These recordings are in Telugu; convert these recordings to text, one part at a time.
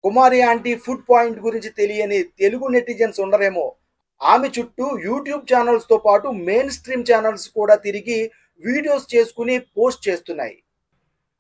కుమారి ఆంటీ ఫుడ్ పాయింట్ గురించి తెలియని తెలుగు నెటిజన్స్ ఉండరేమో. ఆమె చుట్టూ యూట్యూబ్ ఛానల్స్‌తో పాటు మెయిన్ స్ట్రీమ్ ఛానల్స్ కూడా తిరిగి వీడియోస్ చేసుకొని పోస్ట్ చేస్తున్నాయి.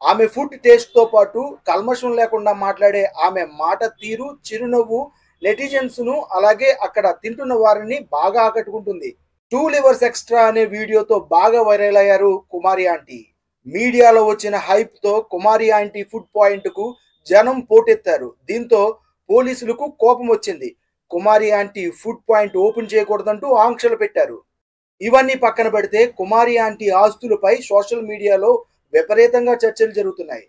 ఆమె ఫుడ్ టేస్ట్‌తో పాటు కల్మషం లేకుండా మాట్లాడే ఆమె మాట తీరు, చిరునవ్వు నెటిజన్స్‌ను అలాగే అక్కడ తింటున్న వారిని బాగా ఆకట్టుకుంటుంది. 2 లివర్స్ ఎక్స్ట్రా అనే వీడియోతో బాగా వైరల్ అయ్యారు కుమారి ఆంటీ. మీడియాలో వచ్చిన హైప్‌తో కుమారి ఆంటీ ఫుడ్ పాయింట్‌కు జనం పోటెత్తారు. దీంతో పోలీసులకు కోపం వచ్చింది. కుమారి ఆంటీ ఫుడ్ పాయింట్ ఓపెన్ చేయకూడదంటూ ఆంక్షలు పెట్టారు. ఇవన్నీ పక్కన పెడితే కుమారి ఆంటీ ఆస్తులపై సోషల్ మీడియాలో విపరీతంగా చర్చలు జరుగుతున్నాయి.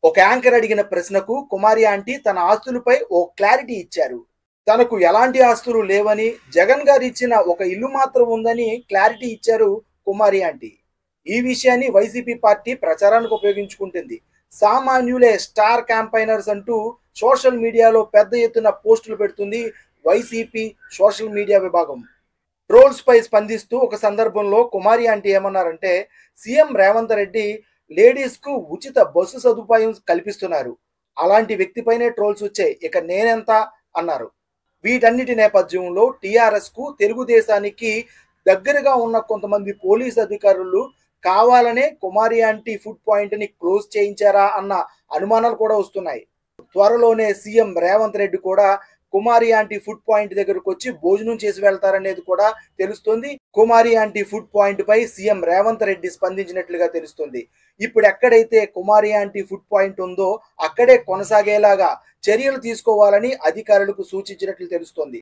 ఒక యాంకర్ అడిగిన ప్రశ్నకు కుమారి ఆంటీ తన ఆస్తులపై ఓ క్లారిటీ ఇచ్చారు. తనకు ఎలాంటి ఆస్తులు లేవని, జగన్ గారు ఇచ్చిన ఒక ఇల్లు మాత్రం ఉందని క్లారిటీ ఇచ్చారు కుమారి ఆంటీ. ఈ విషయాన్ని వైసీపీ పార్టీ ప్రచారానికి ఉపయోగించుకుంటుంది. సామాన్యులే స్టార్ క్యాంపైనర్స్ అంటూ సోషల్ మీడియాలో పెద్ద ఎత్తున పోస్టులు పెడుతుంది వైసీపీ సోషల్ మీడియా విభాగం. ట్రోల్స్ పై స్పందిస్తూ ఒక సందర్భంలో కుమారి ఆంటీ ఏమన్నారంటే, సీఎం రేవంత్ రెడ్డి లేడీస్ కు ఉచిత బస్సు సదుపాయం కల్పిస్తున్నారు. అలాంటి వ్యక్తిపైనే ట్రోల్స్ వచ్చాయి. ఇక నేనెంత అన్నారు. వీటన్నిటి నేపథ్యంలో టీఆర్ఎస్ కు తెలుగుదేశానికి దగ్గరగా ఉన్న కొంతమంది పోలీస్ అధికారులు కావాలనే కుమారి ఆంటీ ఫుడ్ పాయింట్ ని క్లోజ్ చేయించారా అన్న అనుమానాలు కూడా వస్తున్నాయి. త్వరలోనే సీఎం రేవంత్ రెడ్డి కూడా కుమారి ఆంటీ ఫుడ్ పాయింట్ దగ్గరకు వచ్చి భోజనం చేసి వెళ్తారనేది కూడా తెలుస్తుంది. కుమారి ఆంటీ ఫుడ్ పాయింట్ పై సీఎం రేవంత్ రెడ్డి స్పందించినట్లుగా తెలుస్తుంది. ఇప్పుడు ఎక్కడైతే కుమారి ఆంటీ ఫుడ్ పాయింట్ ఉందో అక్కడే కొనసాగేలాగా చర్యలు తీసుకోవాలని అధికారులకు సూచించినట్లు తెలుస్తోంది.